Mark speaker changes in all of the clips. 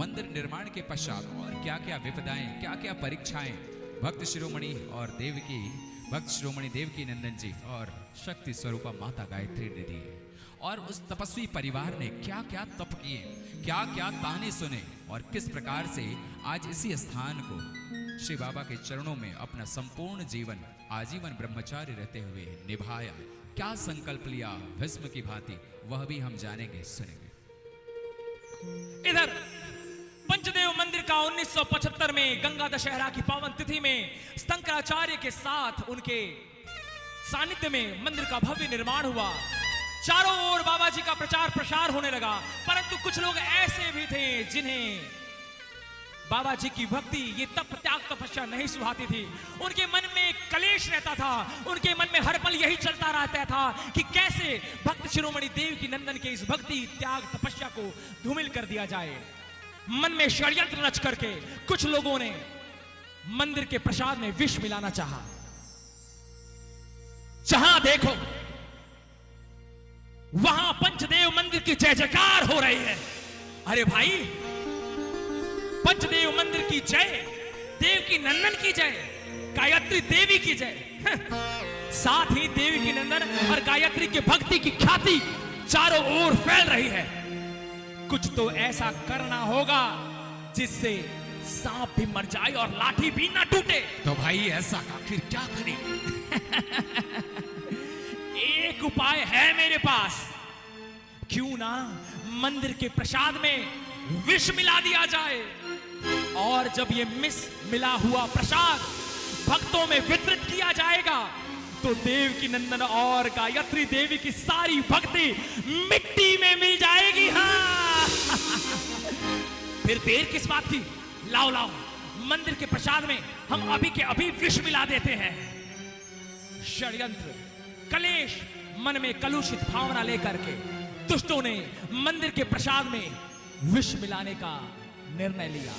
Speaker 1: मंदिर निर्माण के पश्चात और क्या क्या विपदाएं, क्या क्या परीक्षाएं भक्त शिरोमणि और भक्त शिरोमणि देवकी नंदन जी और शक्ति स्वरूपा माता गायत्री ने दी, और उस तपस्वी परिवार ने क्या क्या तप किए, क्या क्या ताने सुने, और किस प्रकार से आज इसी स्थान को श्री बाबा के चरणों में अपना संपूर्ण जीवन आजीवन ब्रह्मचारी रहते हुए निभाया, क्या संकल्प लिया भस्म की भांति, वह भी हम जानेंगे, सुनेंगे।
Speaker 2: इधर पंचदेव मंदिर का 1975 में गंगा दशहरा की पावन तिथि में शंकराचार्य के साथ उनके सानिध्य में मंदिर का भव्य निर्माण हुआ। चारों ओर बाबा जी का प्रचार प्रसार होने लगा, परंतु कुछ लोग ऐसे भी थे जिन्हें बाबा जी की भक्ति, ये तप त्याग तपस्या नहीं सुहाती थी। उनके मन में कलेश रहता था, उनके मन में हर पल यही चलता रहता था कि कैसे भक्त शिरोमणि देवकी नंदन के इस भक्ति त्याग तपस्या को धूमिल कर दिया जाए। मन में षड्यंत्र रच करके कुछ लोगों ने मंदिर के प्रसाद में विष मिलाना चाहा। जहां देखो वहां पंचदेव मंदिर की जय जयकार हो रही है। अरे भाई, पंचदेव मंदिर की जय, देवकी नंदन की जय, गायत्री देवी की जय, साथ ही देवकी नंदन और गायत्री के भक्ति की ख्याति चारों ओर फैल रही है। कुछ तो ऐसा करना होगा जिससे सांप भी मर जाए और लाठी भी ना टूटे।
Speaker 1: तो भाई ऐसा आखिर क्या करें?
Speaker 2: एक उपाय है मेरे पास। क्यों ना मंदिर के प्रसाद में विष मिला दिया जाए, और जब ये मिला हुआ प्रसाद भक्तों में वितरित किया जाएगा तो देवकी नंदन और गायत्री देवी की सारी भक्ति मिट्टी में मिल जाएगी। हाँ। फिर देर किस बात की? लाओ लाओ, मंदिर के प्रसाद में हम अभी के अभी विष मिला देते हैं। षड्यंत्र, कलेश, मन में कलुषित भावना लेकर के दुष्टों ने मंदिर के प्रसाद में विष मिलाने का निर्णय लिया।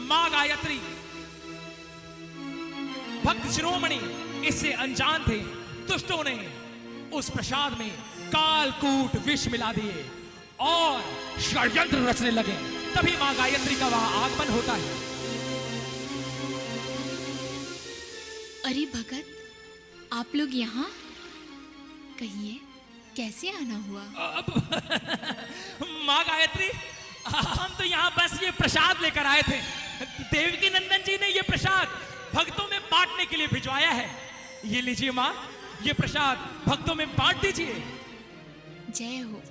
Speaker 2: मां गायत्री, भक्त शिरोमणि इससे अनजान थे। दुष्टों ने उस प्रसाद में कालकूट विष मिला दिए और षड्यंत्र रचने लगे। तभी मां गायत्री का वहां आगमन होता है।
Speaker 3: अरे भगत, आप लोग यहाँ? कहिए, कैसे आना हुआ?
Speaker 2: मां गायत्री, हम तो यहाँ बस ये प्रसाद लेकर आए थे। देवकी नंदन जी ने ये प्रसाद भक्तों में बांटने के लिए भिजवाया है। ये लीजिए मां, ये प्रसाद भक्तों में बांट दीजिए।
Speaker 3: जय हो,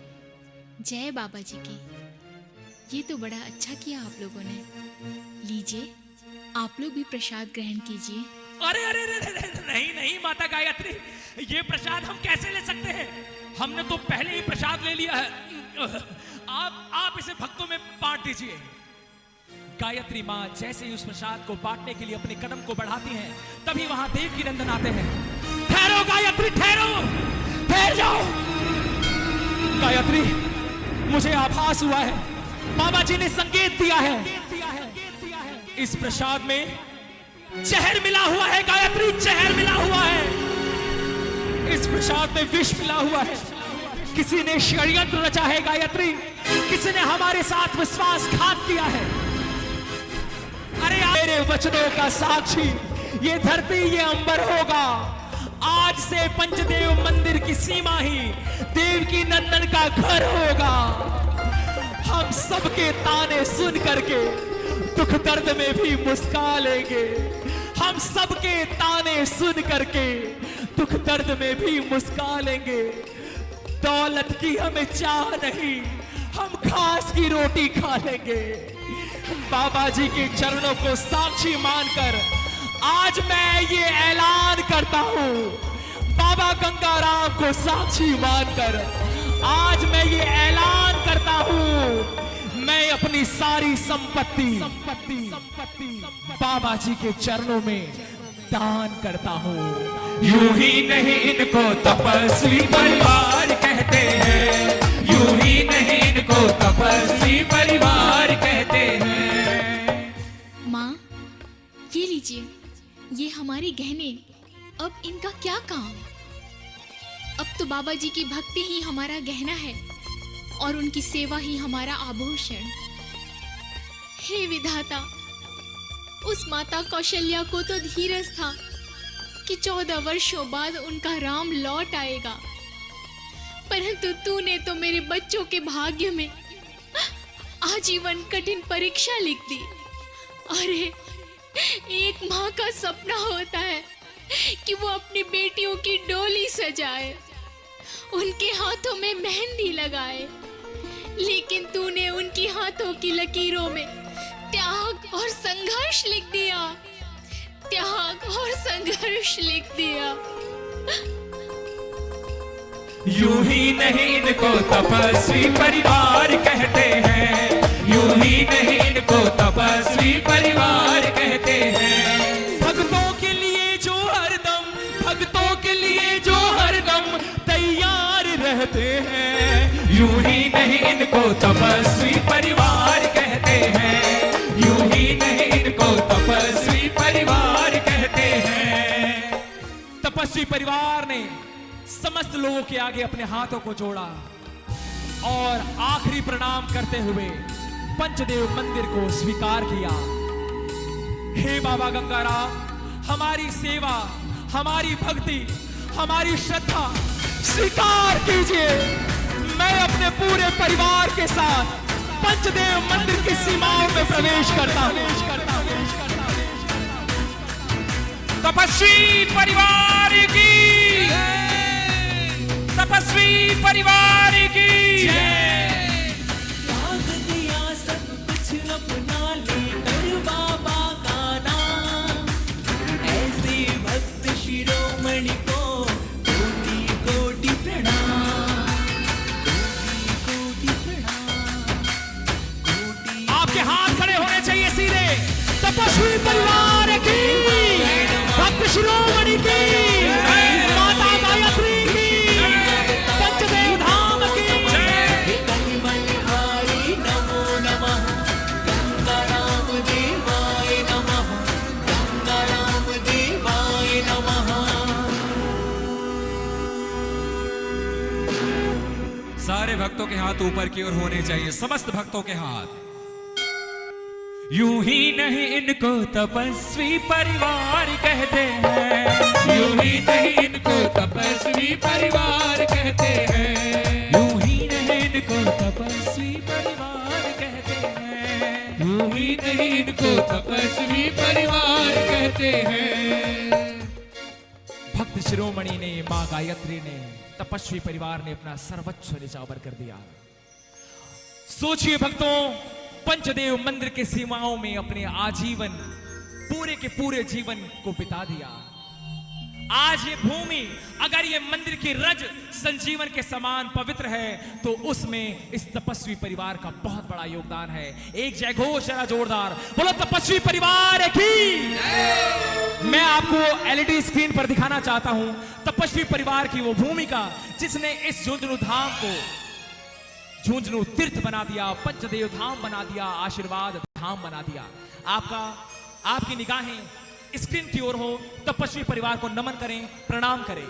Speaker 3: जय बाबा जी की। ये तो बड़ा अच्छा किया आप लोगों ने। लीजिए, आप लोग भी प्रसाद ग्रहण कीजिए।
Speaker 2: अरे अरे अरे नहीं नहीं माता गायत्री, ये प्रसाद हम कैसे ले सकते हैं? हमने तो पहले ही प्रसाद ले लिया है। आप इसे भक्तों में बांट दीजिए। गायत्री माँ जैसे ही उस प्रसाद को बांटने के लिए अपने कदम को बढ़ाती हैं, तभी वहां देवकी नंदन आते हैं। ठहरो गायत्री, ठहरो, ठहर जाओ। गायत्री, मुझे आभास हुआ है, बाबा जी ने संकेत दिया है। इस प्रसाद में जहर मिला हुआ है। गायत्री, जहर मिला हुआ है। इस प्रसाद में विष मिला हुआ है। किसी ने षड्यंत्र रचा है गायत्री, किसी ने हमारे साथ विश्वासघात किया है। अरे मेरे वचनों का साक्षी ये धरती, ये अंबर होगा। आज से पंचदेव मंदिर की सीमा ही देवकी नंदन का घर होगा। हम सबके ताने सुन करके दुख दर्द में भी मुस्का लेंगे। हम सबके ताने सुन करके दुख दर्द में भी मुस्का लेंगे। दौलत की हमें चाह नहीं, हम घास की रोटी खा लेंगे। बाबा जी के चरणों को साक्षी मानकर आज मैं ये ऐलान करता हूँ, बाबा गंगाराम को साक्षी मानकर आज मैं ये ऐलान करता हूँ, मैं अपनी सारी संपत्ति बाबा जी के चरणों में दान करता हूँ।
Speaker 1: यूं ही नहीं इनको तपस्वी परिवार कहते हैं, यूं ही नहीं इनको तपस्वी परिवार कहते हैं।
Speaker 3: माँ, ये लीजिए, ये हमारे गहने। अब इनका क्या काम? अब तो बाबा जी की भक्ति ही हमारा गहना है। और उनकी सेवा ही हमारा आभूषण। हे विधाता, उस माता कौशल्या को तो धीरज था कि 14 वर्षों बाद उनका राम लौट आएगा, परंतु तूने तो मेरे बच्चों के भाग्य में आजीवन कठिन परीक्षा लिख दी। अरे, एक माँ का सपना होता है कि वो अपनी बेटियों की डोली सजाए, उनके हाथों में मेहंदी लगाए, लेकिन तूने उनकी हाथों की लकीरों में त्याग और संघर्ष लिख दिया, त्याग और संघर्ष लिख दिया।
Speaker 2: यूं ही नहीं इनको तपस्वी परिवार कहते हैं, यूं ही नहीं इनको तपस्वी परिवार कहते हैं। भक्तों के लिए जो हरदम, भक्तों के लिए जो हरदम तैयार रहते हैं, यूं ही नहीं इनको तपस्वी परिवार कहते हैं, यूं ही नहीं इनको तपस्वी परिवार कहते हैं। तपस्वी परिवार ने समस्त लोगों के आगे अपने हाथों को जोड़ा और आखिरी प्रणाम करते हुए पंचदेव मंदिर को स्वीकार किया। हे बाबा गंगाराम, हमारी सेवा, हमारी भक्ति, हमारी श्रद्धा स्वीकार कीजिए। मैं अपने पूरे परिवार के साथ पंचदेव मंदिर की सीमाओं में प्रवेश करता हूं। तपस्वी परिवार की, तपस्वी परिवार की
Speaker 4: त्याग दिया सब कुछ अपना लेकर बाबा का नाम, ऐसे भक्त शिरोमणि को कोटि कोटि प्रणाम, कोटि प्रणाम, कोटि।
Speaker 2: आपके हाथ खड़े होने चाहिए सीधे। तपस्वी परिवार की, भक्त शिरोमणि की, माता गायत्री की, पंचदेव धाम की।
Speaker 4: कलिमलहारी नमो नमः, गंगाराम देवाय नमः, गंगाराम देवाय नमः।
Speaker 1: सारे भक्तों के हाथ ऊपर की ओर होने चाहिए, समस्त भक्तों के हाथ।
Speaker 2: यूं ही नहीं इनको तपस्वी परिवार कहते हैं,
Speaker 1: यूं ही नहीं इनको तपस्वी परिवार कहते हैं,
Speaker 2: यूं ही नहीं इनको तपस्वी परिवार कहते हैं,
Speaker 1: यूं ही नहीं इनको तपस्वी परिवार कहते हैं।
Speaker 2: भक्त शिरोमणि ने, मां गायत्री ने, तपस्वी परिवार ने अपना सर्वस्व निछावर कर दिया। सोचिए भक्तों, पंचदेव मंदिर के सीमाओं में अपने आजीवन, पूरे के पूरे जीवन को बिता दिया। आज ये भूमि, अगर ये मंदिर की रज संजीवन के समान पवित्र है, तो उसमें इस तपस्वी परिवार का बहुत बड़ा योगदान है। एक जय घोष जरा जोरदार बोलो, तपस्वी परिवार की। मैं आपको एलईडी स्क्रीन पर दिखाना चाहता हूं तपस्वी परिवार की वो भूमिका जिसने इस झुंझुनू धाम को झुंझुनू तीर्थ बना दिया, पंचदेव धाम बना दिया, आशीर्वाद धाम बना दिया। आपकी निगाहें स्क्रीन की ओर हो, तपस्वी परिवार को नमन करें, प्रणाम करें।